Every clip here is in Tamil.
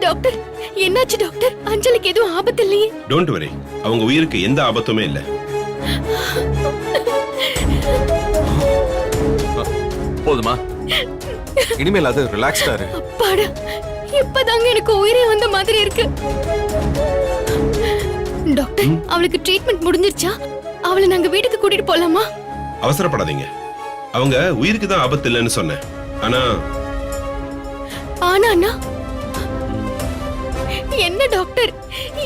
டாக்டர் என்னாச்சு டாக்டர்? அஞ்சலிக்கு எதுவும் ஆபத்து இல்லையே? டோன்ட் வரி, அவங்க உயிருக்கு எந்த ஆபத்துமே இல்ல. போதுமா? இனிமேல் அது ரிலாக்ஸ்டா இரு. அப்பாடா, இப்பதாங்க எனக்கு உயிரே வந்த மாதிரி இருக்கு. டாக்டர், அவளுக்கு ட்ரீட்மெண்ட் முடிஞ்சிருச்சா? அவளை நாங்க வீட்டுக்கு கூட்டிட்டு போலாமா? அவசரப்படாதீங்க, அவங்க உயிருக்கு தான் ஆபத்து இல்லைன்னு சொன்னேன். ஆனா என்ன டாக்டர்,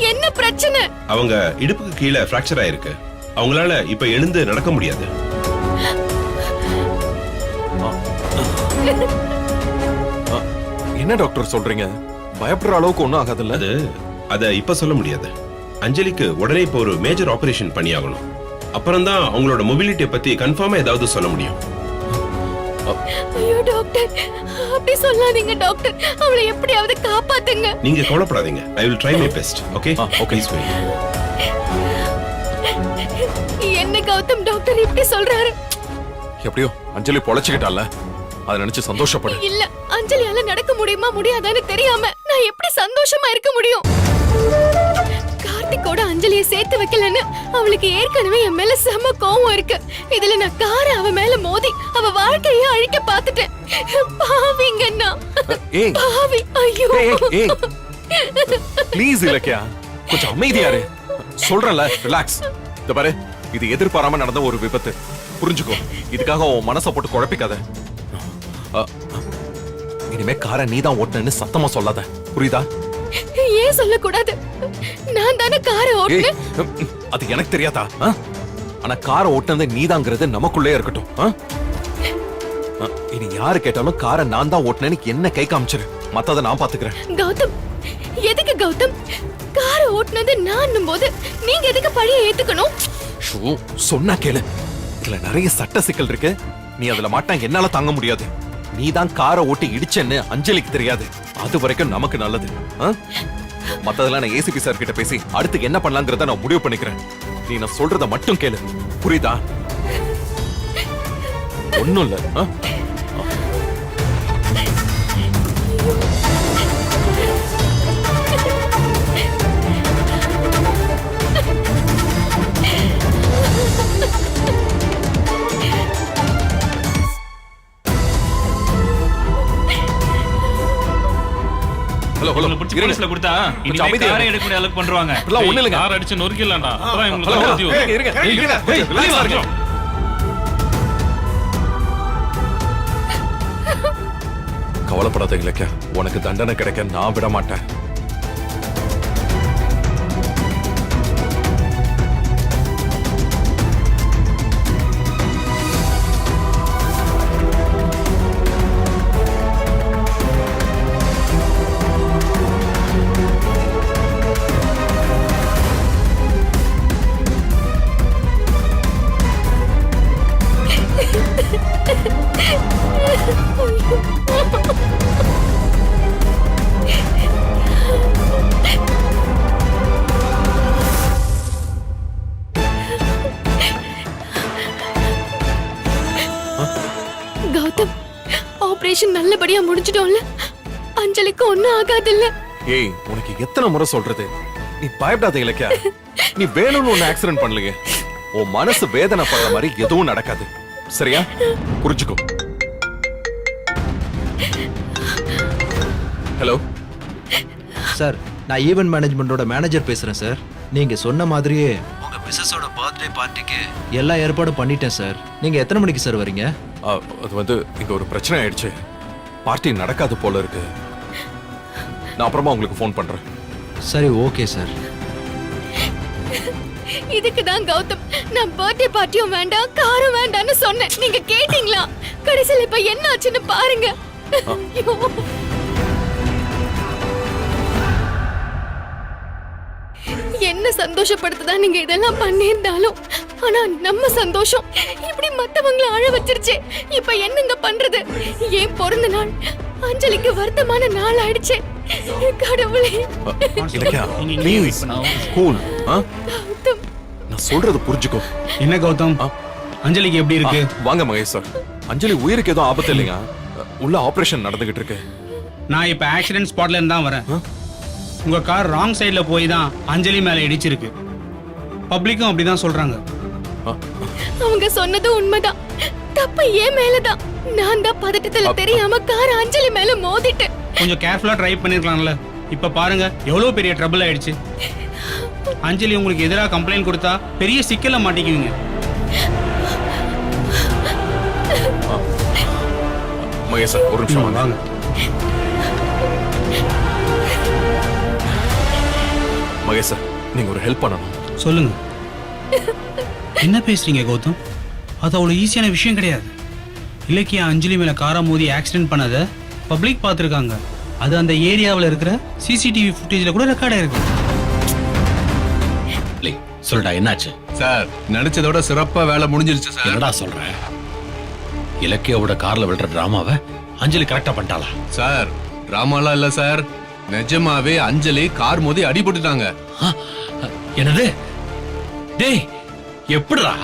என்ன பிரச்சனை? அவங்க இடுப்புக்கு கீழே பிராக்சர் ஆயிருக்கு. அவங்களால இப்ப எழுந்து நடக்க முடியாது. என்ன டாக்டர் சொல்றீங்க? பயப்படுற அளவுக்கு ஒண்ணும் ஆகாதுல்ல? அத இப்ப சொல்ல முடியாது. அஞ்சலிக்கு உடனே இப்போ ஒரு மேஜர் ஆபரேஷன் பண்ணியாகணும். அப்புறம் தான் அவங்களோட மொபிலிட்டியை பத்தி கன்ஃபார்மா ஏதாவது சொல்ல முடியும். ஐயோ டாக்டர், அப்படி சொல்லாதீங்க டாக்டர். அவளை எப்படியாவது காப்பாத்துங்க. நீங்க கவலைப்படாதீங்க. I will try my best. Okay? Okay. என்ன கௌதம் டாக்டர் இப்படி சொல்றாரு? எப்படியோ அஞ்சலி பொழைச்சுக்கிட்டால, அதை நினைச்சு சந்தோஷப்படு. இல்ல, அஞ்சலியால நடக்க முடியுமா முடியாதான்னு தெரியாம நான் எப்படி சந்தோஷமா இருக்க முடியும்? கார்த்திகோட அஞ்சலியை சேர்த்து வைக்கலன்னு அவளுக்கு ஏற்கனவே என் மேல செம கோவம் இருக்கு. இதுல நான் கார அவ மேல மோதி அவ வாழ்க்கையை அழிக்க பாத்துட்டேன். பாவிங்கண்ணா, பாவி. ஐயோ ப்ளீஸ் இலக்கியா, கொஞ்சம் அமைதியா இரு. சொல்றல, ரிலாக்ஸ். இந்த பாரு, இது எதிர்பாராம நடந்த ஒரு விபத்து. புரிஞ்சுக்கோ. இதுக்காக உன் மனசை போட்டு குழப்பிக்காத. இனிமே காரை நீதான் ஓட்டுனேன்னு சத்தமா சொல்லாத, புரியுதா? ஏன் சொல்லக்கூடாது? நான் தானே காரை ஓட்டுனேன். அது எனக்கு தெரியாதா? ஆனா காரை ஓட்டுனது நீதாங்கிறது நமக்குள்ளே இருக்கட்டும். இனி யாரு கேட்டாலும் காரை நான் தான் ஓட்டுனேன்னு என்ன கை காமிச்சிரு. மத்தத நான் பாத்துக்கிறேன். கௌதம், எதுக்கு கௌதம்? காரை ஓட்டுனது நான் போது நீங்க எதுக்கு பழிய ஏத்துக்கணும்? சொன்னா கேளு. இதுல நிறைய சட்ட சிக்கல் இருக்கு. நீ அதுல மாட்டா என்னால தாங்க முடியாது. நீதான் காரை ஓட்டி இடிச்சேன்னு அஞ்சலிக்கு தெரியாது. அது வரைக்கும் நமக்கு நல்லது. மத்ததெல்லாம் நான் ஏசிபி சார் கிட்ட பேசி அடுத்து என்ன பண்ணலாங்கிறத நான் முடிவு பண்ணிக்கிறேன். நீ நான் சொல்றத மட்டும் கேளு, புரியுதா? ஒண்ணும் இல்ல. ஹலோ ஹலோ, போலீஸ்ல கொடுத்தா இனிமே காரை எடுக்க முடிய அளவுக்கு பண்றாங்க. எல்லாம் ஒண்ணு இல்லங்க. கார் அடிச்சு நொறுக்கிடலாம்டா. அப்புறம் இவங்களுக்கு இருங்க. கவலைப்படாத இலக்கியா, உனக்கு தண்டனை கிடைக்க நான் விட மாட்டேன். கௌதம், ஆபரேஷன் நல்லபடியா முடிஞ்சிட்டோம்ல? அஞ்சலிக்கு ஒண்ணும் ஆகாதுல்ல? ஏய், உனக்கு எத்தனை முறை சொல்றது? நீ பயப்படாத இலக்கியா. நீ வேணும்னு ஒன்னு ஆக்சிடென்ட் பண்ணலையே. உன் மனசு வேதனை பண்ற மாதிரி எதுவும் நடக்காது. சரியா? புரிஞ்சுக்கோ. ஹலோ சார், நான் ஈவென்ட் மேனேஜ்மெண்டோட மேனேஜர் பேசுறேன் சார். நீங்க சொன்ன மாதிரியே உங்க மிஸ்ஸஸோட பர்த்டே பார்ட்டிக்கு எல்லா ஏற்பாடும் பண்ணிட்டேன் சார். நீங்க எத்தனை மணிக்கு சார் வரீங்க? அது வந்து இங்க ஒரு பிரச்சனை ஆயிடுச்சு. பார்ட்டி நடக்காது போல இருக்கு. நான் அப்புறமா உங்களுக்கு ஃபோன் பண்றேன். சரி, ஓகே சார். இதுக்கு தான் கௌதம் நான் பர்த்டே பார்ட்டியும் வேண்டாம் காரும் வேண்டாம்னு சொன்னேன். நீங்க கேட்டீங்களா? கடைசியில் இப்ப என்ன ஆச்சுன்னு பாருங்க. என்ன சந்தோஷப்படுத்துதா நீங்க இதெல்லாம் பண்ணியிருந்தாலும், ஆனா நம்ம சந்தோஷம் இப்படி மத்தவங்கள அழ வச்சிருச்சு. இப்ப என்னங்க பண்றது? ஏன் பிறந்த நாள் அஞ்சலிக்கு வருத்தமான நாள் ஆயிடுச்சு. கடவுளே. நான் சொல்றது புரிஞ்சுக்கோ. என்ன கௌதம், அஞ்சலிக்கு எப்படி இருக்கு? வாங்க மகேஷ் சார். அஞ்சலி உயிருக்கு எதுவும் ஆபத்து இல்லைங்க. உள்ள ஆபரேஷன் நடந்துகிட்டு இருக்கு. நான் இப்ப ஆக்சிடென்ட் ஸ்பாட்ல இருந்து தான் வரேன். உங்க கார் ராங் சைடுல போய் தான் அஞ்சலி மேல இடிச்சிருக்கு. பப்ளிக்கும் அப்படிதான் சொல்றாங்க. அவங்க சொன்னது உண்மைதான். தப்பு ஏன் மேலதான். நான் தான் பதட்டத்துல தெரியாம கார் அஞ்சலி மேல மோதிட்டேன். கொஞ்சம் கேர்ஃபுல்லா டிரைவ் பண்ணிருக்கலாம்ல. இப்ப பாருங்க எவ்வளவு பெரிய ட்ரபிள் ஆயிடுச்சு. அஞ்சலி உங்களுக்கு எதிராக கம்ப்ளைண்ட் கொடுத்தா பெரிய சிக்கல்ல மாட்டிக்குவீங்க. மகேஷ் சார், ஒரு நிமிஷம் வாங்க. மகேஷ் சார், நீங்க ஒரு ஹெல்ப் பண்ணணும். சொல்லுங்க. என்ன பேசுறீங்க கௌதம்? அது அவ்வளவு ஈஸியான விஷயம் கிடையாது. இலக்கியா அஞ்சலி மேல காரா மோதி ஆக்சிடென்ட் பண்ணத பப்ளிக் பார்த்துருக்காங்க. அது அந்த ஏரியாவில் இருக்கிற சிசிடிவி ஃபுட்டேஜ்ல கூட ரெக்கார்ட் ஆயிருக்கு. சொல்லுடா, என்னாச்சு? சார், நினைச்சதோட சிறப்பா வேலை முடிஞ்சிருச்சு சார். என்னடா சொல்ற? இலக்கியாவோட கார்ல விழுற டிராமாவை அஞ்சலி கரெக்டா பண்ணிட்டாளா? சார், டிராமாலாம் இல்ல சார், நிஜமாவே அஞ்சலி கார் மோதி அடிபட்டுட்டாங்க. என்னது? டேய், எப்படிடா?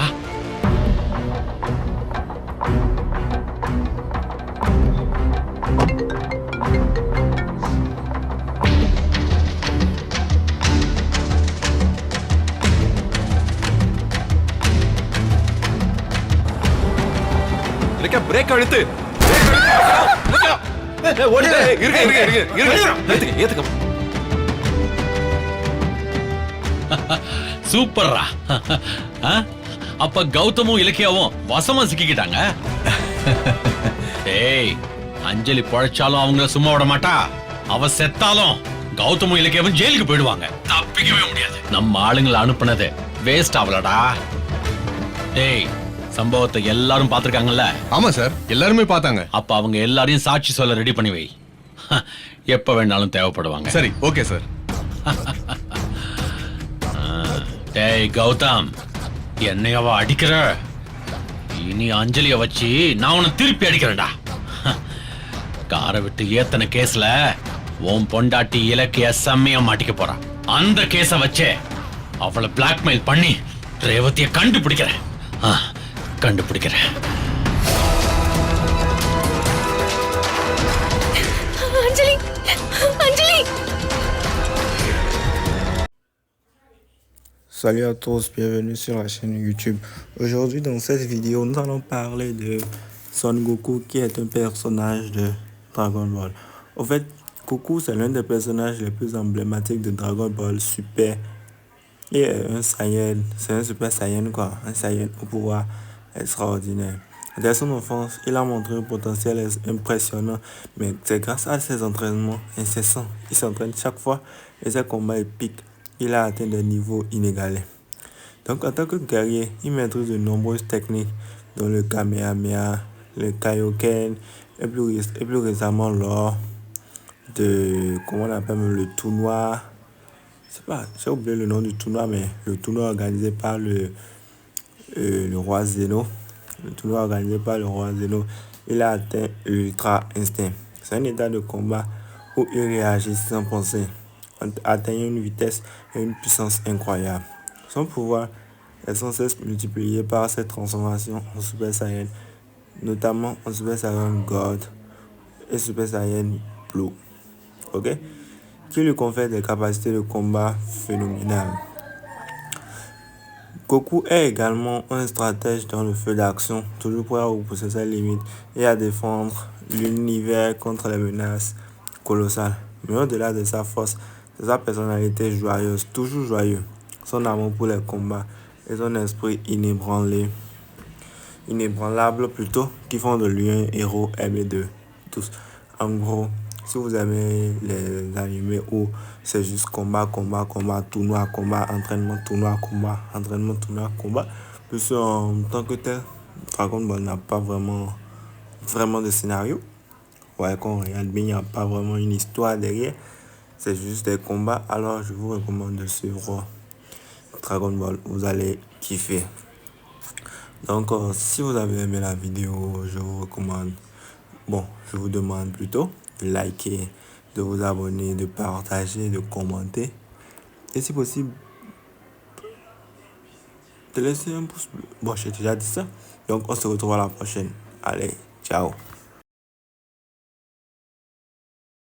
பிரேக் அழுத்து. ஏத்துக்க. சூப்பர்ரா. அப்ப கௌதமும் இலக்கியாவும் வசமா சிக்கிக்கிட்டாங்க. டேய், அஞ்சலி பழைச்சாலும் அவங்கள சும்மா விட மாட்டா. அவ செத்தாலும் கௌதமும் இலக்கியாவும் ஜெயிலுக்கு போயிடுவாங்க. தப்பிக்கவே முடியாது. நம்ம ஆளுங்களை அனுப்புனது வேஸ்ட் ஆகலடா. டேய், சம்பவத்தை எல்லாரும் பார்த்திருக்காங்கல்ல? ஆமா சார், எல்லாருமே பார்த்தாங்க. அப்ப அவங்க எல்லாரையும் சாட்சி சொல்ல ரெடி பண்ணி வை. எப்ப வேணாலும் தேவைப்படுவாங்க. சரி, ஓகே சார். டேய் கௌதம், என்னையவா அடிக்கிற? இனி அஞ்சலிய வச்சு நான் உன்னை திருப்பி அடிக்கிறேன்டா. காரை விட்டு ஏத்தன கேஸ்ல உன் பொண்டாட்டி இலக்கிய செம்மையா மாட்டிக்க போறான். அந்த கேஸ வச்சே அவளை பிளாக்மெயில் பண்ணி ரேவதிய கண்டுபிடிக்கிறேன். கண்டுபிடிக்கிறேன். அஞ்சலி, அஞ்சலி. Salut à tous, bienvenue sur la chaîne YouTube. Aujourd'hui dans cette vidéo, nous allons parler de Son Goku qui est un personnage de Dragon Ball. En fait, Goku c'est l'un des personnages les plus emblématiques de Dragon Ball Super. Il est un Saiyan, c'est un Super Saiyan quoi, un Saiyan au pouvoir extraordinaire. Dès son enfance, il a montré un potentiel impressionnant, mais c'est grâce à ses entraînements incessants. Il s'entraîne chaque fois et ses combats épiques. Il a atteint des niveaux inégalés. Donc en tant que guerrier, il maîtrise de nombreuses techniques, dont le Kamehameha, le Kaioken, et plus récemment lors de, comment on appelle, le tournoi. Je sais pas, j'ai oublié le nom du tournoi, mais le tournoi organisé par le roi Zeno. Le tournoi organisé par le roi Zeno, il a atteint l'Ultra Instinct. C'est un état de combat où il réagit sans penser, atteignant une vitesse et une puissance incroyables. Son pouvoir est sans cesse multiplié par cette transformation en Super Saiyan, notamment en Super Saiyan God et Super Saiyan Blue, ok, qui lui confère des capacités de combat phénoménales. Goku est également un stratège dans le feu d'action, toujours prêt à repousser ses limites et à défendre l'univers contre les menaces colossales. Mais au-delà de sa force, c'est sa personnalité joyeuse, toujours joyeux, son amour pour les combats et son esprit inébranlable plutôt, qui font de lui un héros aimé de tous. En gros, si vous aimez les animés où c'est juste combat, tournoi, combat, entraînement, tournoi, combat, entraînement, tournoi, combat, plus en tant que tel, Dragon Ball n'a pas vraiment de scénario. Ouais, quand on regarde bien, il n'y a pas vraiment une histoire derrière. C'est juste des combats. Alors, je vous recommande de suivre Dragon Ball. Vous allez kiffer. Donc, si vous avez aimé la vidéo, je vous recommande, je vous demande plutôt de liker, de vous abonner, de partager, de commenter. Et si possible, de laisser un pouce bleu. Bon, j'ai déjà dit ça. Donc, on se retrouve à la prochaine. Allez, ciao.